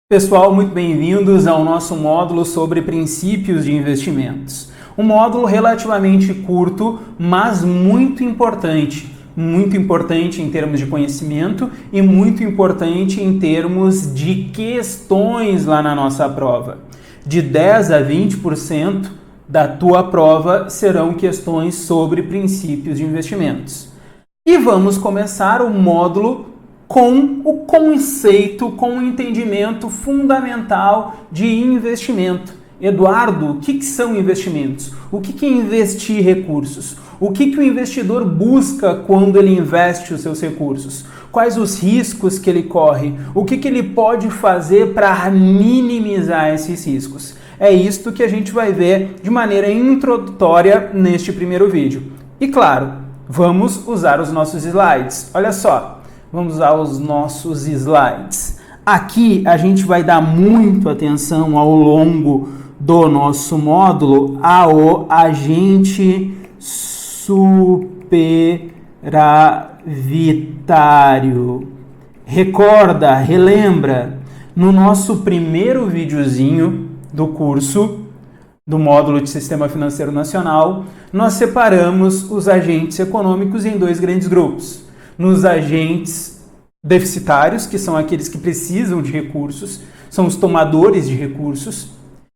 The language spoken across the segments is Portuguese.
Pessoal, muito bem-vindos ao nosso módulo sobre princípios de investimentos. Um módulo relativamente curto, mas muito importante em termos de conhecimento e muito importante em termos de questões lá na nossa prova. De 10 a 20% da tua prova serão questões sobre princípios de investimentos. E vamos começar o módulo com o conceito, com o entendimento fundamental de investimento. Eduardo, o que são investimentos? O que é investir recursos? O que o investidor busca quando ele investe os seus recursos? Quais os riscos que ele corre? O que ele pode fazer para minimizar esses riscos? É isto que a gente vai ver de maneira introdutória neste primeiro vídeo. E claro, vamos usar os nossos slides. Olha só. Vamos usar os nossos slides. Aqui a gente vai dar muito atenção ao longo do nosso módulo ao agente superavitário. Recorda, relembra, no nosso primeiro videozinho do curso, do módulo de Sistema Financeiro Nacional, nós separamos os agentes econômicos em dois grandes grupos. Nos agentes deficitários, que são aqueles que precisam de recursos, são os tomadores de recursos,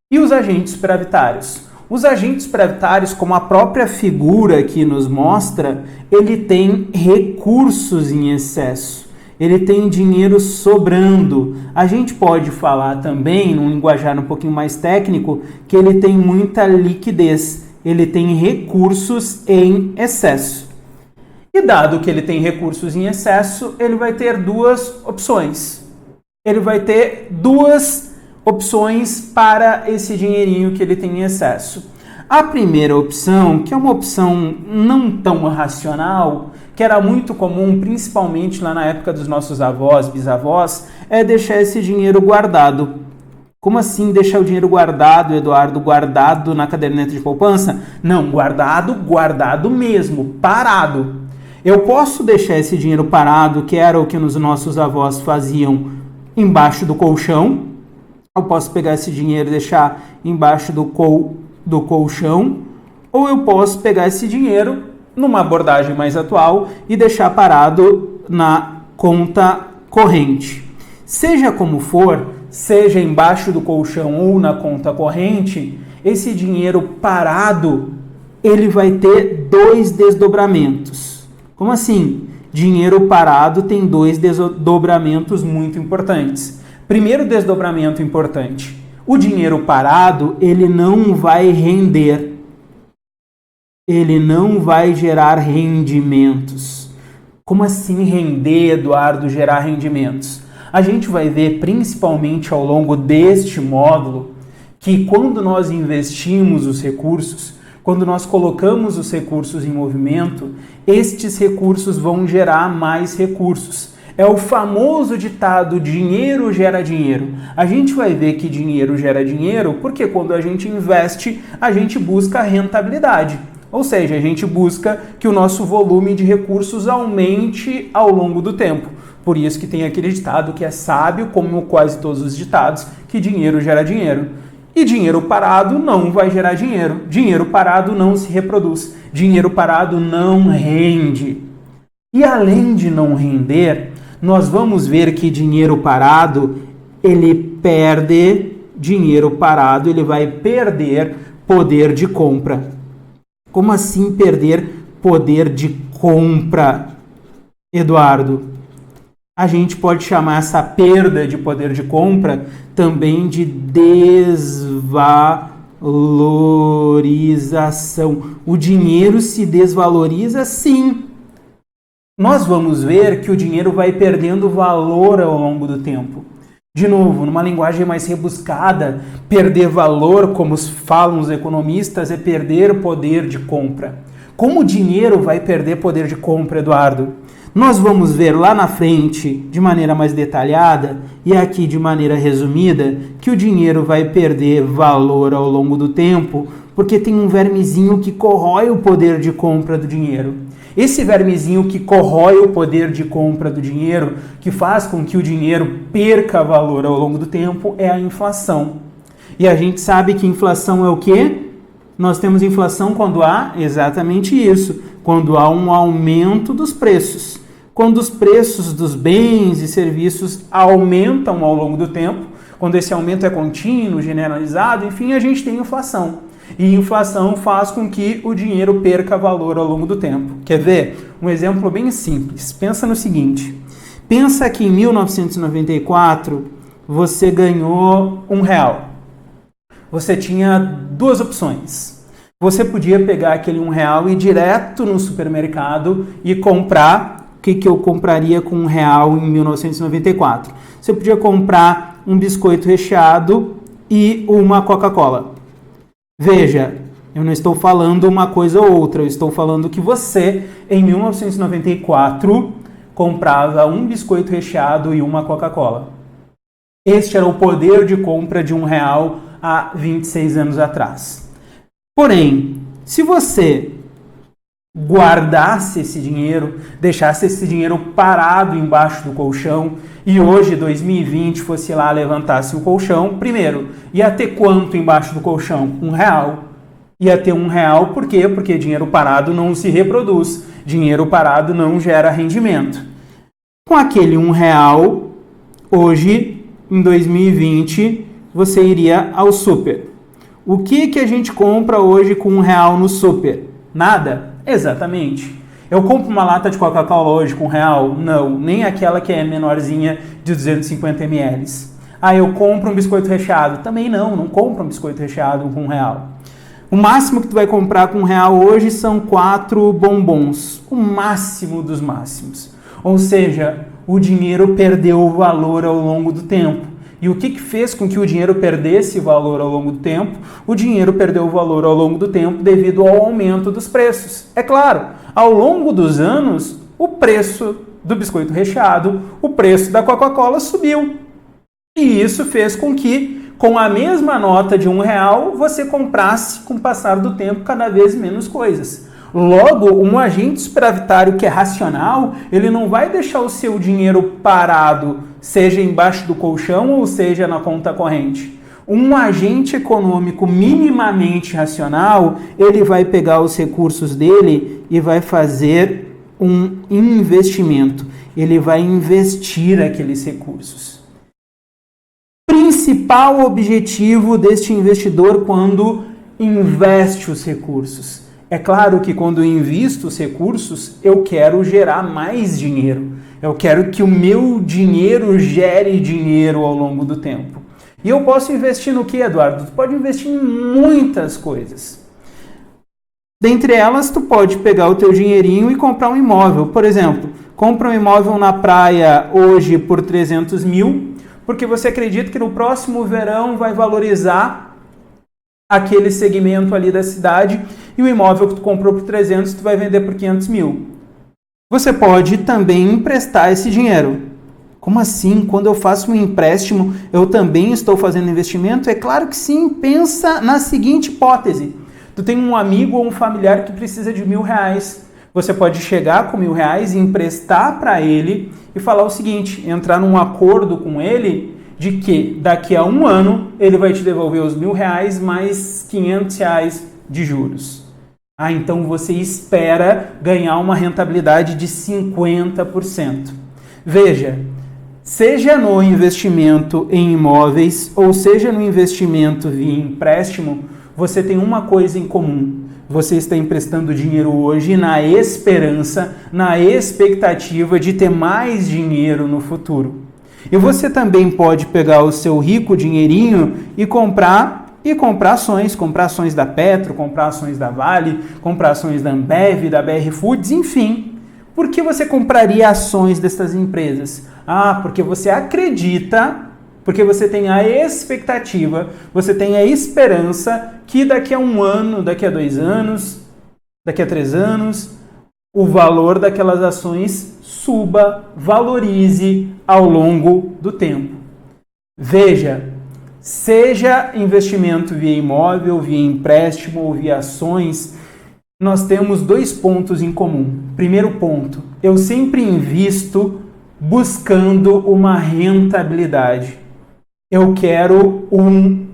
e os agentes superavitários. Os agentes superavitários, como a própria figura aqui nos mostra, ele tem recursos em excesso, ele tem dinheiro sobrando. A gente pode falar também, num linguajar um pouquinho mais técnico, que ele tem muita liquidez, ele tem recursos em excesso. E dado que ele tem recursos em excesso, ele vai ter duas opções. Ele vai ter duas opções para esse dinheirinho que ele tem em excesso. A primeira opção, que é uma opção não tão racional, que era muito comum, principalmente lá na época dos nossos avós, bisavós, é deixar esse dinheiro guardado. Como assim deixar o dinheiro guardado, Eduardo? Guardado na caderneta de poupança? Não, guardado mesmo, parado. Eu posso deixar esse dinheiro parado, que era o que os nossos avós faziam, embaixo do colchão. Eu posso pegar esse dinheiro e deixar embaixo do colchão. Ou eu posso pegar esse dinheiro, numa abordagem mais atual, e deixar parado na conta corrente. Seja como for, seja embaixo do colchão ou na conta corrente, esse dinheiro parado, ele vai ter dois desdobramentos. Como assim? Dinheiro parado tem dois desdobramentos muito importantes. Primeiro desdobramento importante. O dinheiro parado, ele não vai render. Ele não vai gerar rendimentos. Como assim render, Eduardo, gerar rendimentos? A gente vai ver principalmente ao longo deste módulo que quando nós investimos os recursos, quando nós colocamos os recursos em movimento, estes recursos vão gerar mais recursos. É o famoso ditado, dinheiro gera dinheiro. A gente vai ver que dinheiro gera dinheiro porque quando a gente investe, a gente busca rentabilidade. Ou seja, a gente busca que o nosso volume de recursos aumente ao longo do tempo. Por isso que tem aquele ditado que é sábio, como quase todos os ditados, que dinheiro gera dinheiro. E dinheiro parado não vai gerar dinheiro. Dinheiro parado não se reproduz. Dinheiro parado não rende. E além de não render, nós vamos ver que dinheiro parado, ele perde dinheiro parado, ele vai perder poder de compra. Como assim perder poder de compra, Eduardo? A gente pode chamar essa perda de poder de compra também de desvalorização. O dinheiro se desvaloriza, sim. Nós vamos ver que o dinheiro vai perdendo valor ao longo do tempo. De novo, numa linguagem mais rebuscada, perder valor, como falam os economistas, é perder poder de compra. Como o dinheiro vai perder poder de compra, Eduardo? Nós vamos ver lá na frente, de maneira mais detalhada, e aqui de maneira resumida, que o dinheiro vai perder valor ao longo do tempo, porque tem um vermezinho que corrói o poder de compra do dinheiro. Esse vermezinho que corrói o poder de compra do dinheiro, que faz com que o dinheiro perca valor ao longo do tempo, é a inflação. E a gente sabe que inflação é o quê? Nós temos inflação quando há exatamente isso, quando há um aumento dos preços. Quando os preços dos bens e serviços aumentam ao longo do tempo, quando esse aumento é contínuo, generalizado, enfim, a gente tem inflação. E inflação faz com que o dinheiro perca valor ao longo do tempo. Quer ver? Um exemplo bem simples. Pensa no seguinte. Pensa que em 1994 você ganhou R$1. Você tinha duas opções. Você podia pegar aquele R$1 e ir direto no supermercado e comprar. O que eu compraria com R$1 em 1994? Você podia comprar um biscoito recheado e uma Coca-Cola. Veja, eu não estou falando uma coisa ou outra, eu estou falando que você, em 1994, comprava um biscoito recheado e uma Coca-Cola. Este era o poder de compra de R$1 há 26 anos atrás. Porém, se você guardasse esse dinheiro, deixasse esse dinheiro parado embaixo do colchão e hoje, 2020, fosse lá, levantasse o colchão, primeiro, ia ter quanto embaixo do colchão? R$1. Ia ter R$1, por quê? Porque dinheiro parado não se reproduz, dinheiro parado não gera rendimento. Com aquele R$1, hoje, em 2020, você iria ao super. O que a gente compra hoje com R$1 no super? Nada? Exatamente. Eu compro uma lata de Coca-Cola hoje com R$1? Não, nem aquela que é menorzinha de 250 ml. Ah, eu compro um biscoito recheado? Também não compro um biscoito recheado com R$1. O máximo que tu vai comprar com R$1 hoje são 4 bombons, o máximo dos máximos. Ou seja, o dinheiro perdeu o valor ao longo do tempo. E o que fez com que o dinheiro perdesse valor ao longo do tempo? O dinheiro perdeu o valor ao longo do tempo devido ao aumento dos preços. É claro, ao longo dos anos, o preço do biscoito recheado, o preço da Coca-Cola subiu. E isso fez com que, com a mesma nota de R$1, você comprasse, com o passar do tempo, cada vez menos coisas. Logo, um agente superavitário que é racional, ele não vai deixar o seu dinheiro parado, seja embaixo do colchão ou seja na conta corrente. Um agente econômico minimamente racional, ele vai pegar os recursos dele e vai fazer um investimento. Ele vai investir aqueles recursos. Principal objetivo deste investidor quando investe os recursos. É claro que quando eu invisto os recursos, eu quero gerar mais dinheiro. Eu quero que o meu dinheiro gere dinheiro ao longo do tempo. E eu posso investir no que, Eduardo? Tu pode investir em muitas coisas. Dentre elas, tu pode pegar o teu dinheirinho e comprar um imóvel. Por exemplo, compra um imóvel na praia hoje por 300 mil, porque você acredita que no próximo verão vai valorizar aquele segmento ali da cidade e o imóvel que tu comprou por 300, tu vai vender por 500 mil. Você pode também emprestar esse dinheiro. Como assim? Quando eu faço um empréstimo, eu também estou fazendo investimento? É claro que sim. Pensa na seguinte hipótese. Tu tem um amigo ou um familiar que precisa de R$1.000. Você pode chegar com R$1.000 e emprestar para ele e falar o seguinte, entrar num acordo com ele de que daqui a um ano ele vai te devolver os R$1.000 mais R$500 de juros. Ah, então você espera ganhar uma rentabilidade de 50%. Veja, seja no investimento em imóveis ou seja no investimento via empréstimo, você tem uma coisa em comum. Você está emprestando dinheiro hoje na esperança, na expectativa de ter mais dinheiro no futuro. E você também pode pegar o seu rico dinheirinho e comprar ações da Petro, comprar ações da Vale, comprar ações da Ambev, da BR Foods, enfim. Por que você compraria ações dessas empresas? Ah, porque você acredita, porque você tem a expectativa, você tem a esperança que daqui a um ano, daqui a 2 anos, daqui a 3 anos, o valor daquelas ações suba, valorize ao longo do tempo. Veja, seja investimento via imóvel, via empréstimo ou via ações, nós temos 2 pontos em comum. Primeiro ponto, eu sempre invisto buscando uma rentabilidade. Eu quero um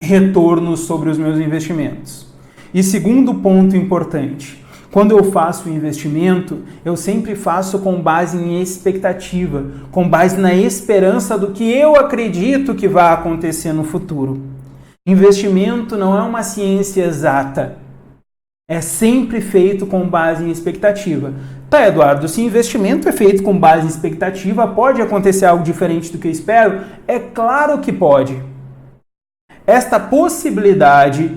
retorno sobre os meus investimentos. E segundo ponto importante, quando eu faço o investimento, eu sempre faço com base em expectativa, com base na esperança do que eu acredito que vai acontecer no futuro. Investimento não é uma ciência exata. É sempre feito com base em expectativa. Tá, Eduardo, se investimento é feito com base em expectativa, pode acontecer algo diferente do que eu espero? É claro que pode. Esta possibilidade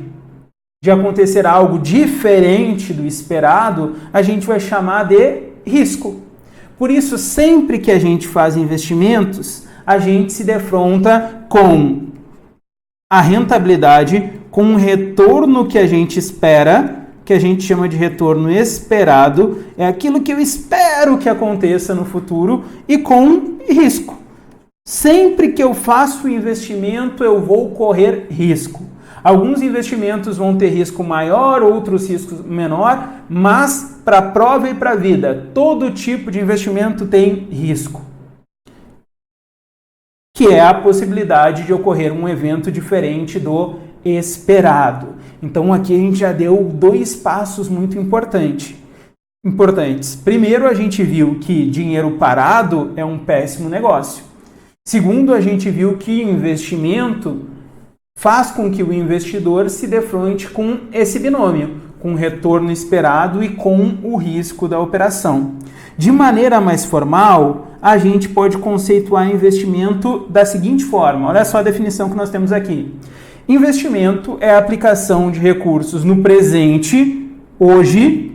de acontecer algo diferente do esperado, a gente vai chamar de risco. Por isso, sempre que a gente faz investimentos, a gente se defronta com a rentabilidade, com um retorno que a gente espera, que a gente chama de retorno esperado, é aquilo que eu espero que aconteça no futuro, e com risco. Sempre que eu faço investimento, eu vou correr risco. Alguns investimentos vão ter risco maior, outros riscos menor, mas para a prova e para a vida, todo tipo de investimento tem risco, que é a possibilidade de ocorrer um evento diferente do esperado. Então aqui a gente já deu 2 passos muito importantes. Primeiro, a gente viu que dinheiro parado é um péssimo negócio. Segundo, a gente viu que investimento faz com que o investidor se defronte com esse binômio, com o retorno esperado e com o risco da operação. De maneira mais formal, a gente pode conceituar investimento da seguinte forma. Olha só a definição que nós temos aqui. Investimento é a aplicação de recursos no presente, hoje,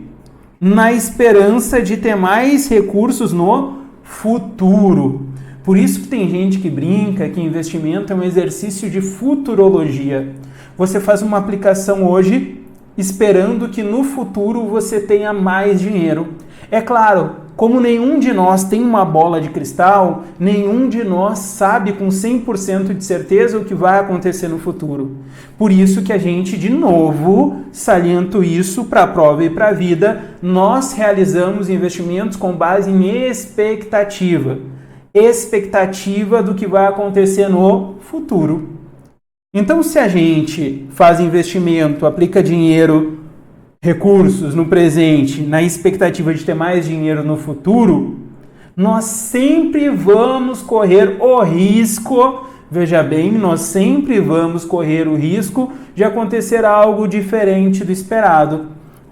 na esperança de ter mais recursos no futuro. Por isso que tem gente que brinca que investimento é um exercício de futurologia. Você faz uma aplicação hoje esperando que no futuro você tenha mais dinheiro. É claro, como nenhum de nós tem uma bola de cristal, nenhum de nós sabe com 100% de certeza o que vai acontecer no futuro. Por isso que a gente, de novo, saliento isso para a prova e para a vida, nós realizamos investimentos com base em expectativa. Expectativa do que vai acontecer no futuro. Então, se a gente faz investimento, aplica dinheiro, recursos no presente, na expectativa de ter mais dinheiro no futuro, nós sempre vamos correr o risco, veja bem, nós sempre vamos correr o risco de acontecer algo diferente do esperado.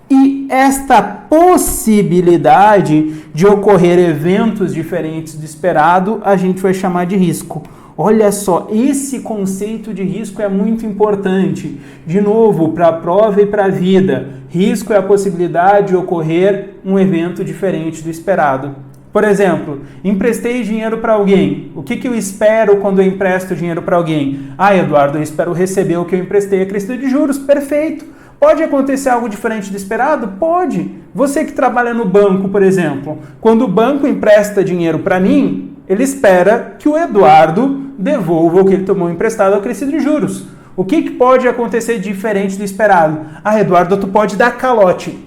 E esta possibilidade de ocorrer eventos diferentes do esperado, a gente vai chamar de risco. Olha só, esse conceito de risco é muito importante. De novo, para a prova e para a vida, risco é a possibilidade de ocorrer um evento diferente do esperado. Por exemplo, emprestei dinheiro para alguém. O que eu espero quando eu empresto dinheiro para alguém? Eduardo, eu espero receber o que eu emprestei a crescida de juros. Perfeito. Pode acontecer algo diferente do esperado? Pode. Você que trabalha no banco, por exemplo, quando o banco empresta dinheiro para mim, ele espera que o Eduardo devolva o que ele tomou emprestado ao crescido de juros. O que pode acontecer diferente do esperado? Eduardo, tu pode dar calote.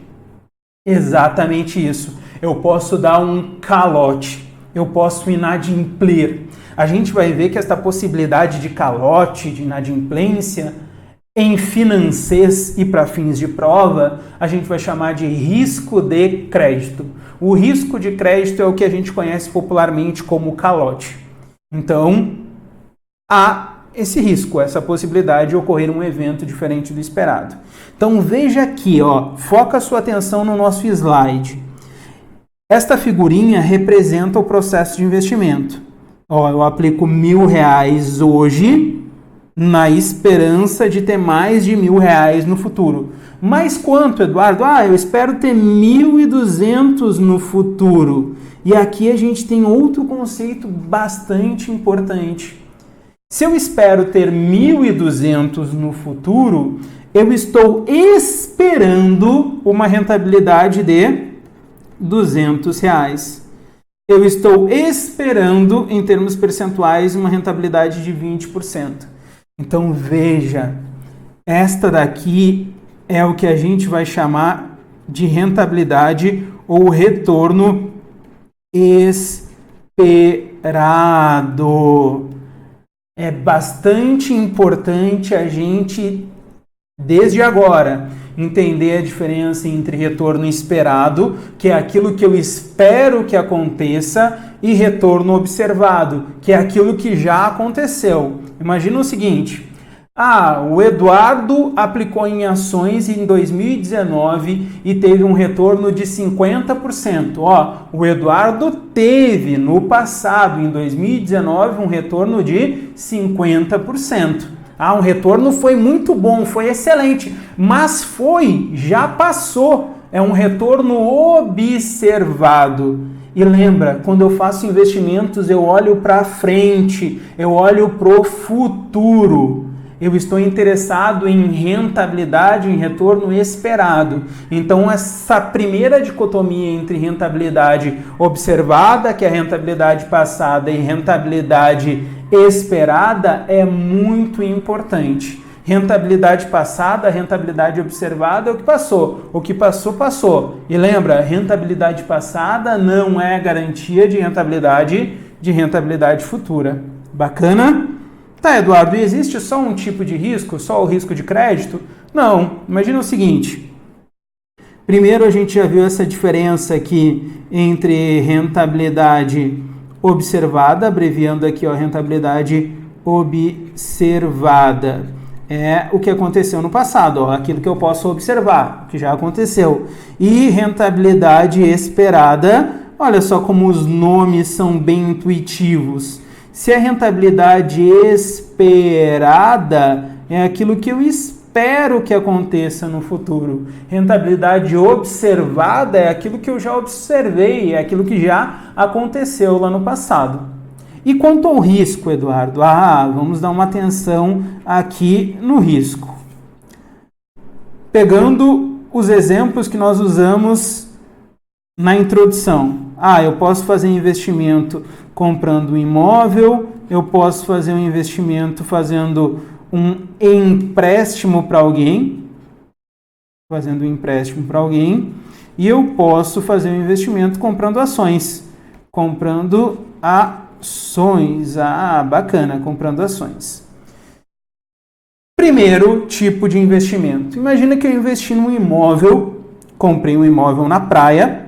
Exatamente isso. Eu posso dar um calote. Eu posso inadimplir. A gente vai ver que esta possibilidade de calote, de inadimplência, em financês e para fins de prova, a gente vai chamar de risco de crédito. O risco de crédito é o que a gente conhece popularmente como calote. Então, há esse risco, essa possibilidade de ocorrer um evento diferente do esperado. Então, veja aqui, foca a sua atenção no nosso slide. Esta figurinha representa o processo de investimento. Eu aplico R$1.000 hoje, na esperança de ter mais de R$1.000 no futuro. Mas quanto, Eduardo? Eu espero ter 1.200 no futuro. E aqui a gente tem outro conceito bastante importante. Se eu espero ter 1.200 no futuro, eu estou esperando uma rentabilidade de R$200. Eu estou esperando, em termos percentuais, uma rentabilidade de 20%. Então, veja, esta daqui é o que a gente vai chamar de rentabilidade ou retorno esperado. É bastante importante a gente, desde agora, entender a diferença entre retorno esperado, que é aquilo que eu espero que aconteça, e retorno observado, que é aquilo que já aconteceu. Imagina o seguinte: o Eduardo aplicou em ações em 2019 e teve um retorno de 50%. O Eduardo teve no passado, em 2019, um retorno de 50%. Um retorno foi muito bom, foi excelente, mas já passou. É um retorno observado. E lembra, quando eu faço investimentos, eu olho para frente, eu olho para o futuro. Eu estou interessado em rentabilidade, em retorno esperado. Então, essa primeira dicotomia entre rentabilidade observada, que é a rentabilidade passada, e rentabilidade esperada é muito importante. Rentabilidade passada, rentabilidade observada é o que passou. O que passou, passou. E lembra, rentabilidade passada não é garantia de rentabilidade futura. Bacana? Tá, Eduardo, e existe só um tipo de risco? Só o risco de crédito? Não. Imagina o seguinte. Primeiro, a gente já viu essa diferença aqui entre rentabilidade observada, abreviando aqui, rentabilidade observada. É o que aconteceu no passado, aquilo que eu posso observar, que já aconteceu. E rentabilidade esperada, olha só como os nomes são bem intuitivos. Se a rentabilidade esperada é aquilo que eu espero que aconteça no futuro. Rentabilidade observada é aquilo que eu já observei, é aquilo que já aconteceu lá no passado. E quanto ao risco, Eduardo? Vamos dar uma atenção aqui no risco. Pegando os exemplos que nós usamos na introdução. Eu posso fazer investimento comprando um imóvel, eu posso fazer um investimento fazendo um empréstimo para alguém, e eu posso fazer um investimento comprando ações, bacana, comprando ações. Primeiro tipo de investimento. Imagina que eu investi num imóvel, comprei um imóvel na praia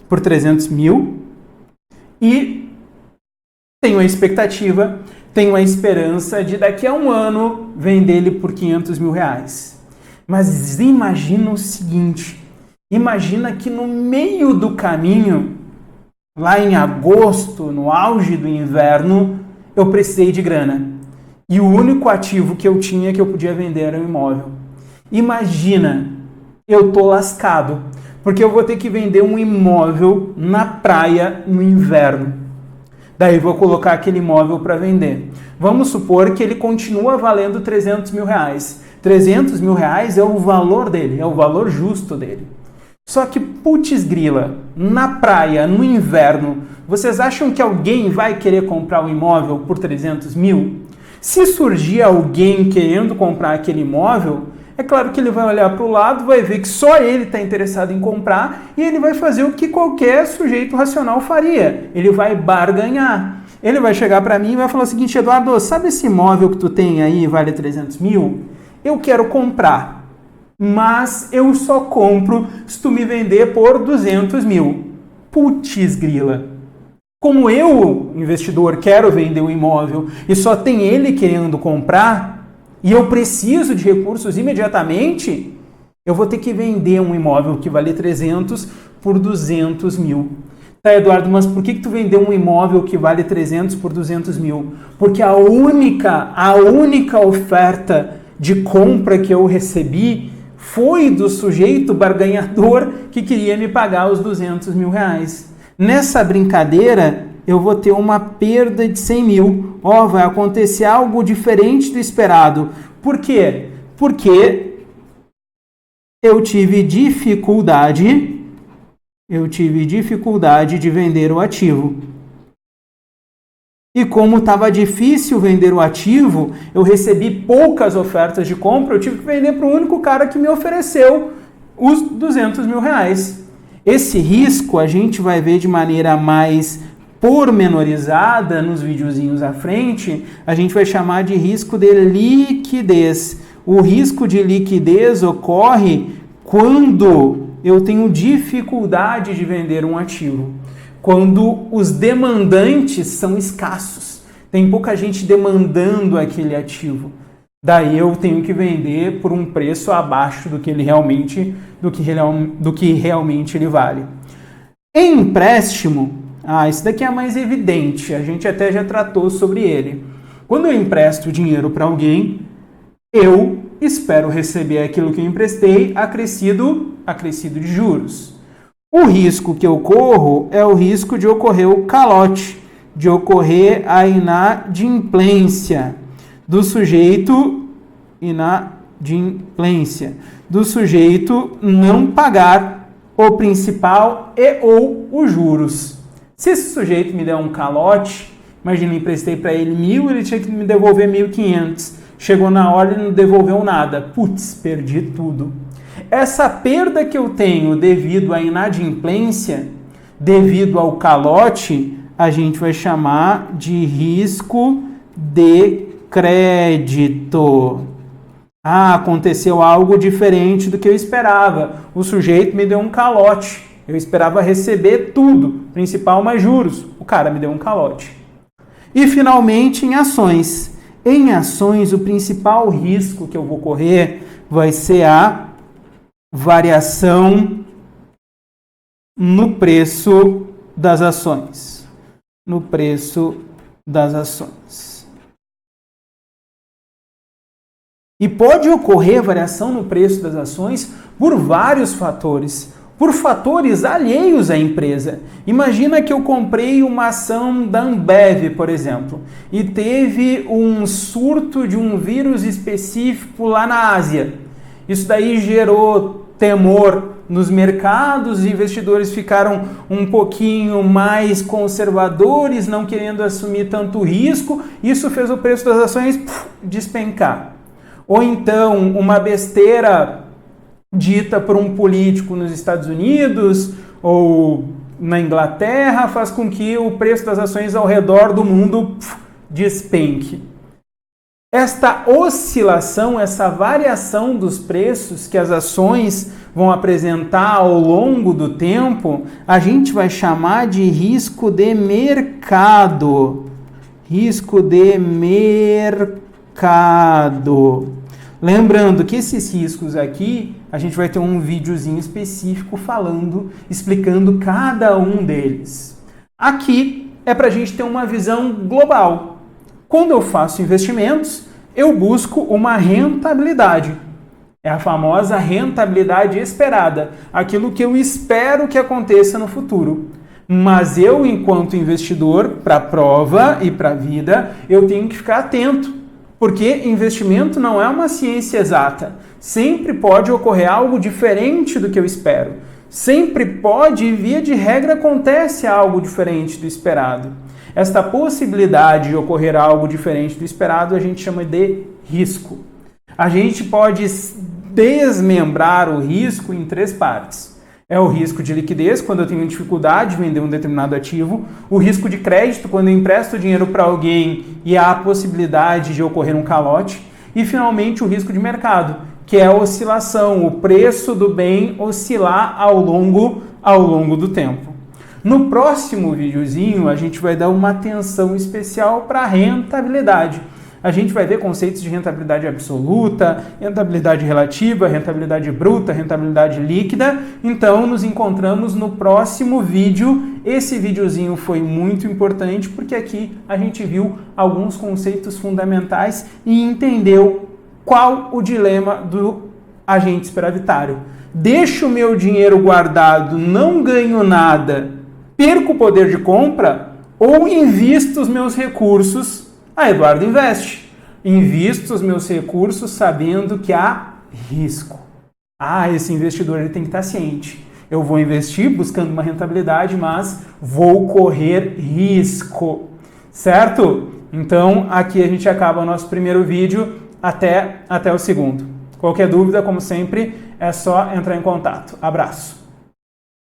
por 300 mil e tenho a expectativa, tenho a esperança de daqui a um ano vender ele por 500 mil reais. Mas imagina o seguinte, imagina que no meio do caminho, lá em agosto, no auge do inverno, eu precisei de grana. E o único ativo que eu tinha que eu podia vender era o imóvel. Imagina, eu tô lascado, porque eu vou ter que vender um imóvel na praia no inverno. Daí vou colocar aquele imóvel para vender. Vamos supor que ele continua valendo 300 mil reais. 300 mil reais é o valor dele, é o valor justo dele. Só que, putz grila, na praia, no inverno, vocês acham que alguém vai querer comprar um imóvel por 300 mil? Se surgir alguém querendo comprar aquele imóvel, é claro que ele vai olhar para o lado, vai ver que só ele está interessado em comprar e ele vai fazer o que qualquer sujeito racional faria. Ele vai barganhar. Ele vai chegar para mim e vai falar o seguinte: Eduardo, sabe esse imóvel que tu tem aí, vale 300 mil? Eu quero comprar, mas eu só compro se tu me vender por 200 mil. Putz grila. Como eu, investidor, quero vender o imóvel e só tem ele querendo comprar, e eu preciso de recursos imediatamente, eu vou ter que vender um imóvel que vale 300 por 200 mil. Tá, Eduardo, mas por que tu vendeu um imóvel que vale 300 por 200 mil? Porque a única oferta de compra que eu recebi foi do sujeito barganhador que queria me pagar os 200 mil reais. Nessa brincadeira, eu vou ter uma perda de 100 mil. Vai acontecer algo diferente do esperado. Por quê? Porque eu tive dificuldade de vender o ativo. E como estava difícil vender o ativo, eu recebi poucas ofertas de compra, eu tive que vender para o único cara que me ofereceu os R$200 mil. Esse risco a gente vai ver de maneira mais pormenorizada nos videozinhos à frente, a gente vai chamar de risco de liquidez. O risco de liquidez ocorre quando eu tenho dificuldade de vender um ativo, quando os demandantes são escassos, tem pouca gente demandando aquele ativo. Daí eu tenho que vender por um preço abaixo do que realmente ele vale. Em empréstimo, esse daqui é mais evidente, a gente até já tratou sobre ele. Quando eu empresto dinheiro para alguém, eu espero receber aquilo que eu emprestei acrescido de juros. O risco que eu corro é o risco de ocorrer o calote, de ocorrer a inadimplência do sujeito, não pagar o principal e ou os juros. Se esse sujeito me der um calote, imagina, eu emprestei para ele 1.000, ele tinha que me devolver 1.500. Chegou na hora e não devolveu nada. Putz, perdi tudo. Essa perda que eu tenho devido à inadimplência, devido ao calote, a gente vai chamar de risco de crédito. Aconteceu algo diferente do que eu esperava. O sujeito me deu um calote. Eu esperava receber tudo, principal mais juros. O cara me deu um calote. E, finalmente, em ações. Em ações, o principal risco que eu vou correr vai ser a variação no preço das ações. E pode ocorrer variação no preço das ações por vários fatores. Por fatores alheios à empresa. Imagina que eu comprei uma ação da Ambev, por exemplo, e teve um surto de um vírus específico lá na Ásia. Isso daí gerou temor nos mercados, os investidores ficaram um pouquinho mais conservadores, não querendo assumir tanto risco, isso fez o preço das ações despencar. Ou então, uma besteira dita por um político nos Estados Unidos ou na Inglaterra faz com que o preço das ações ao redor do mundo despenque. Esta oscilação, essa variação dos preços que as ações vão apresentar ao longo do tempo, a gente vai chamar de risco de mercado. Lembrando que esses riscos aqui, a gente vai ter um videozinho específico explicando cada um deles. Aqui é para a gente ter uma visão global. Quando eu faço investimentos, eu busco uma rentabilidade. É a famosa rentabilidade esperada, aquilo que eu espero que aconteça no futuro. Mas eu, enquanto investidor, para a prova e para a vida, eu tenho que ficar atento. Porque investimento não é uma ciência exata. Sempre pode ocorrer algo diferente do que eu espero. Sempre pode, via de regra, acontece algo diferente do esperado. Esta possibilidade de ocorrer algo diferente do esperado a gente chama de risco. A gente pode desmembrar o risco em 3 partes. É o risco de liquidez, quando eu tenho dificuldade de vender um determinado ativo. O risco de crédito, quando eu empresto dinheiro para alguém e há a possibilidade de ocorrer um calote. E, finalmente, o risco de mercado, que é a oscilação, o preço do bem oscilar ao longo do tempo. No próximo videozinho, a gente vai dar uma atenção especial para a rentabilidade. A gente vai ver conceitos de rentabilidade absoluta, rentabilidade relativa, rentabilidade bruta, rentabilidade líquida. Então, nos encontramos no próximo vídeo. Esse videozinho foi muito importante porque aqui a gente viu alguns conceitos fundamentais e entendeu qual o dilema do agente superavitário. Deixo o meu dinheiro guardado, não ganho nada, perco o poder de compra ou invisto os meus recursos? Eduardo investe. Invisto os meus recursos sabendo que há risco. Esse investidor ele tem que estar ciente. Eu vou investir buscando uma rentabilidade, mas vou correr risco. Certo? Então, aqui a gente acaba o nosso primeiro vídeo. Até o segundo. Qualquer dúvida, como sempre, é só entrar em contato. Abraço!